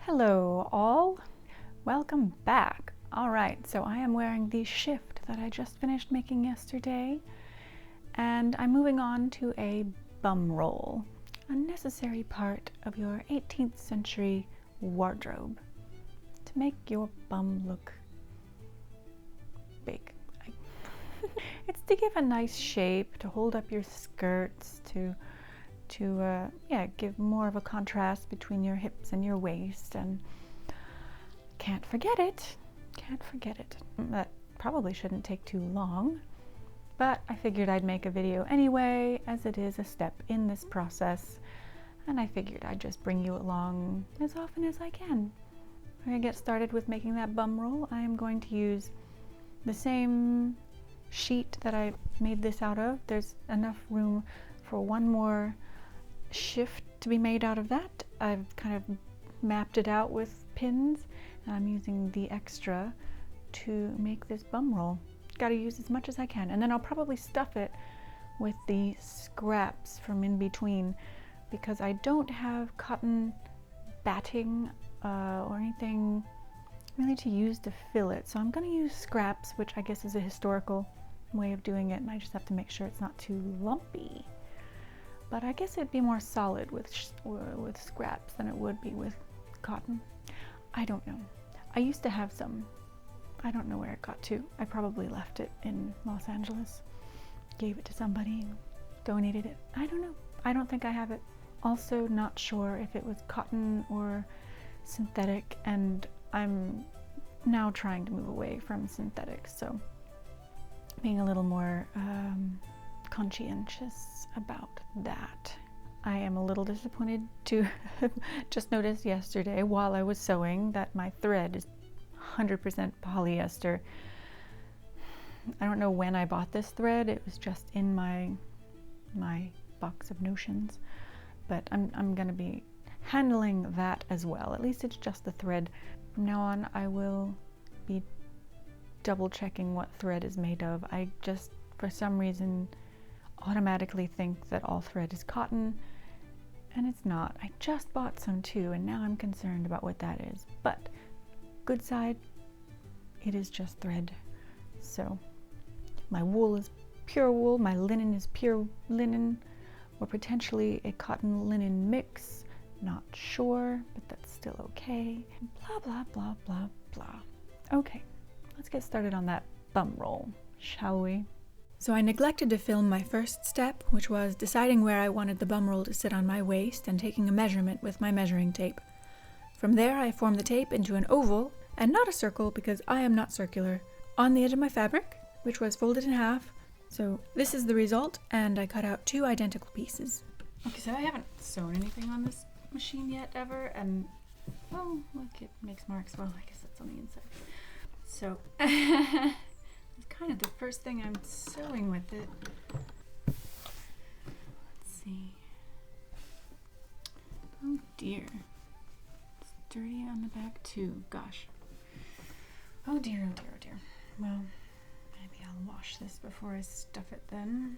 Hello all, welcome back. All right, so I am wearing the shift that I just finished making yesterday, and I'm moving on to a bum roll, a necessary part of your 18th century wardrobe to make your bum look big. It's to give a nice shape, to hold up your skirts, to give more of a contrast between your hips and your waist, and can't forget it. That probably shouldn't take too long, but I figured I'd make a video anyway, as it is a step in this process, and I figured I'd just bring you along as often as I can. We're gonna get started with making that bum roll. I am going to use the same sheet that I made this out of. There's enough room for one more shift to be made out of that. I've kind of mapped it out with pins, and I'm using the extra to make this bum roll. Got to use as much as I can, and then I'll probably stuff it with the scraps from in between, because I don't have cotton batting or anything really to use to fill it, so I'm going to use scraps, which I guess is a historical way of doing it, and I just have to make sure it's not too lumpy. But I guess it'd be more solid with scraps than it would be with cotton. I don't know. I used to have some. I don't know where it got to. I probably left it in Los Angeles, gave it to somebody, and donated it. I don't know. I don't think I have it. Also not sure if it was cotton or synthetic, and I'm now trying to move away from synthetic, so being a little more conscientious about that. I am a little disappointed to just notice yesterday while I was sewing that my thread is 100% polyester. I don't know when I bought this thread. It was just in my box of notions, but I'm gonna be handling that as well. At least it's just the thread. From now on, I will be double checking what thread is made of. I just, for some reason, automatically think that all thread is cotton, and it's not. I just bought some too, and now I'm concerned about what that is. But good side, it is just thread. So my wool is pure wool, my linen is pure linen, or potentially a cotton linen mix. Not sure, but that's still okay. Blah, blah, blah, blah, blah. Okay, let's get started on that bum roll, shall we? So I neglected to film my first step, which was deciding where I wanted the bum roll to sit on my waist and taking a measurement with my measuring tape. From there, I formed the tape into an oval, and not a circle because I am not circular, on the edge of my fabric, which was folded in half. So this is the result, and I cut out 2 identical pieces. Okay, so I haven't sewn anything on this machine yet ever, and oh, look, it makes marks. Well, I guess that's on the inside. So it's kind of the first thing I'm sewing with it. Let's see. Oh dear. It's dirty on the back too. Gosh. Oh dear, oh dear, oh dear. Well, maybe I'll wash this before I stuff it then.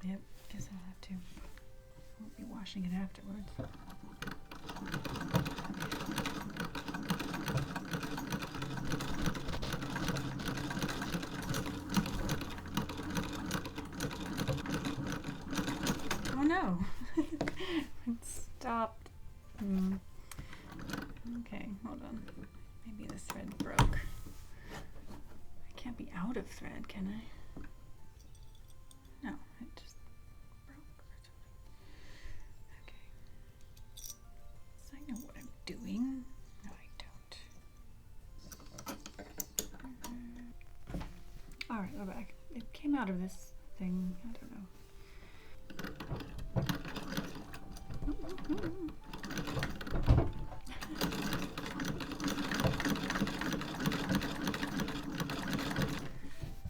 Yep, guess I'll have to. Won't be washing it afterwards. Oh no! It stopped. Okay, hold on. Maybe the thread broke. I can't be out of thread, can I? No, it just broke or something. Okay. So I know what I'm doing. No, I don't. Alright, we're back. It came out of this thing. I don't know.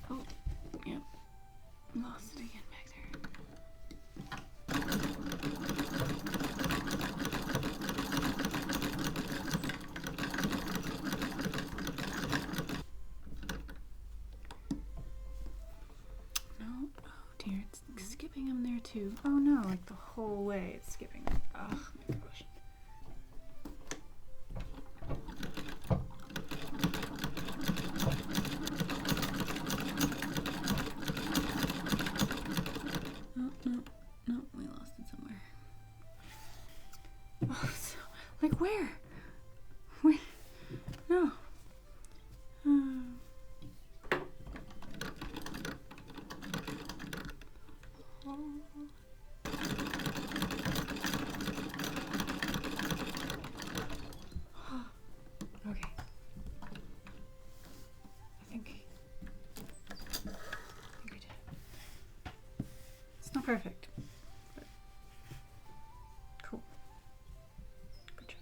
Oh, yep. Lost it again back there. No, oh dear, it's skipping them there too. Oh no, like the whole way it's skipping. Oh my gosh. Like where? Wait, no. Okay. I think we did. It's not perfect, but cool. Good job.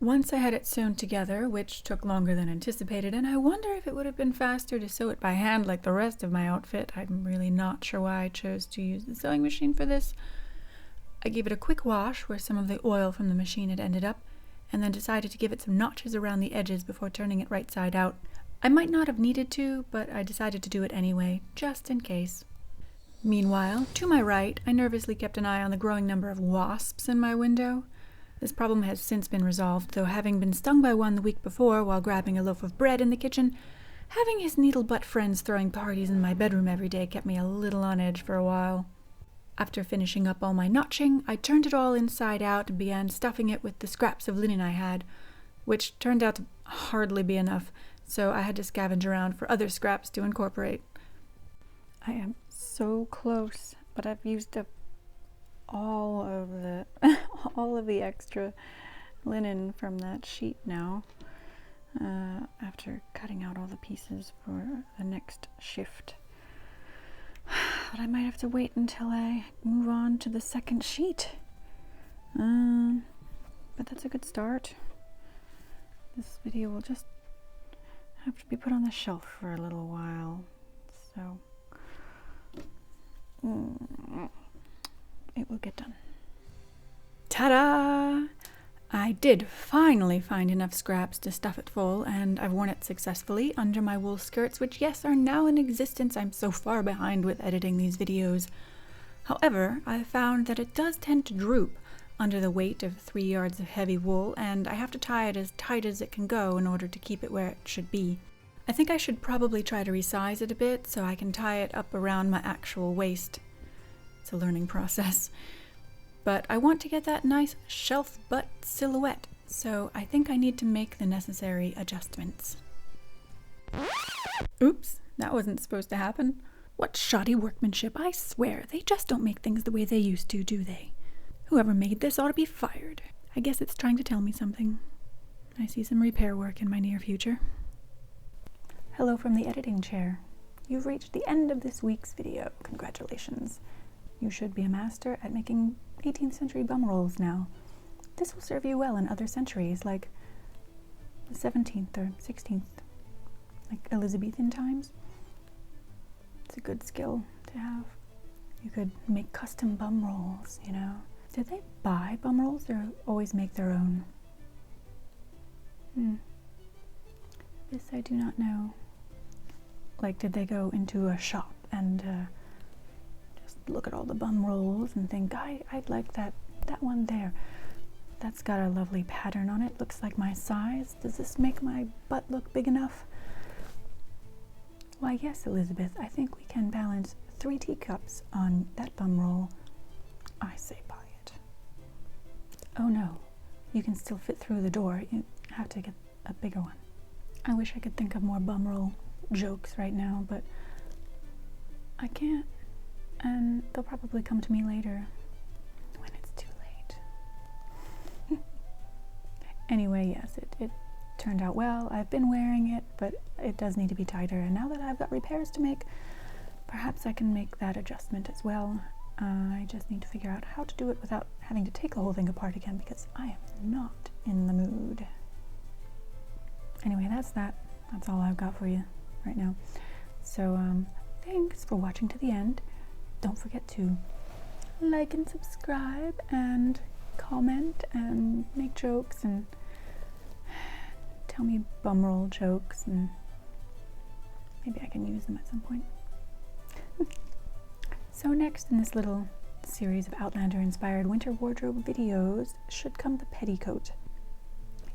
Once I had it sewn together, which took longer than anticipated, and I wonder if it would have been faster to sew it by hand like the rest of my outfit. I'm really not sure why I chose to use the sewing machine for this. I gave it a quick wash where some of the oil from the machine had ended up, and then decided to give it some notches around the edges before turning it right side out. I might not have needed to, but I decided to do it anyway, just in case. Meanwhile, to my right, I nervously kept an eye on the growing number of wasps in my window. This problem has since been resolved, though having been stung by one the week before while grabbing a loaf of bread in the kitchen, having his needle-butt friends throwing parties in my bedroom every day kept me a little on edge for a while. After finishing up all my notching, I turned it all inside out and began stuffing it with the scraps of linen I had, which turned out to hardly be enough, so I had to scavenge around for other scraps to incorporate. I am so close, but I've used up all of the extra linen from that sheet now, after cutting out all the pieces for the next shift. But I might have to wait until I move on to the second sheet. But that's a good start. This video will just have to be put on the shelf for a little while, so it will get done. Ta-da! I did finally find enough scraps to stuff it full, and I've worn it successfully under my wool skirts, which, yes, are now in existence. I'm so far behind with editing these videos. However, I found that it does tend to droop under the weight of 3 yards of heavy wool, and I have to tie it as tight as it can go in order to keep it where it should be. I think I should probably try to resize it a bit so I can tie it up around my actual waist. It's a learning process. But I want to get that nice shelf butt silhouette, so I think I need to make the necessary adjustments. Oops, that wasn't supposed to happen. What shoddy workmanship, I swear. They just don't make things the way they used to, do they? Whoever made this ought to be fired. I guess it's trying to tell me something. I see some repair work in my near future. Hello from the editing chair. You've reached the end of this week's video. Congratulations. You should be a master at making 18th century bum rolls now. This will serve you well in other centuries, like the 17th or 16th, like Elizabethan times. It's a good skill to have. You could make custom bum rolls, you know. Did they buy bum rolls or always make their own? This I do not know. Like, did they go into a shop and just look at all the bum rolls and think, I'd like that one there. That's got a lovely pattern on it. Looks like my size. Does this make my butt look big enough? Why, yes, Elizabeth. I think we can balance 3 teacups on that bum roll. I say buy it. Oh no, you can still fit through the door. You have to get a bigger one. I wish I could think of more bum roll jokes right now, but I can't. And they'll probably come to me later when it's too late. Anyway, yes, it turned out well. I've been wearing it, but it does need to be tighter. And now that I've got repairs to make, perhaps I can make that adjustment as well. I just need to figure out how to do it without having to take the whole thing apart again, because I am not in the mood. Anyway, that's that. That's all I've got for you right now. So, thanks for watching to the end. Don't forget to like and subscribe and comment and make jokes and tell me bum roll jokes, and maybe I can use them at some point. So next in this little series of Outlander inspired winter wardrobe videos should come the petticoat.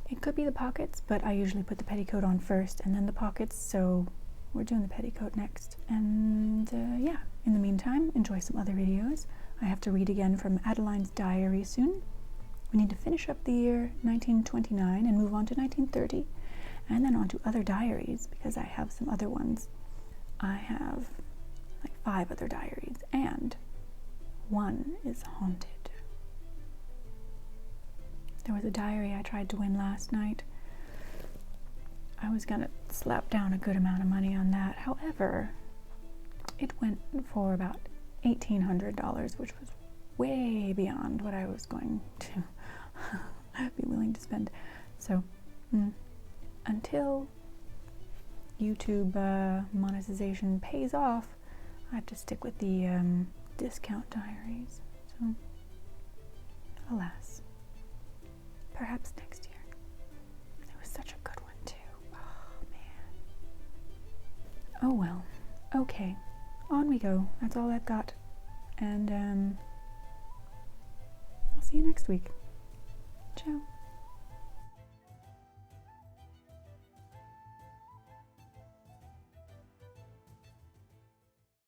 It could be the pockets, but I usually put the petticoat on first and then the pockets, so we're doing the petticoat next. And yeah, in the meantime, enjoy some other videos. I have to read again from Adeline's diary soon, We need to finish up the year 1929 and move on to 1930, and then on to other diaries, because I have some other ones. I have like 5 other diaries, and one is haunted. There was a diary I tried to win last night. I was gonna slap down a good amount of money on that. However, it went for about $1,800, which was way beyond what I was going to be willing to spend. So, until YouTube monetization pays off, I have to stick with the discount diaries. So, alas, perhaps next year. It was such a good one too. Oh man. Oh well. Okay. On we go. That's all I've got. And I'll see you next week. Ciao.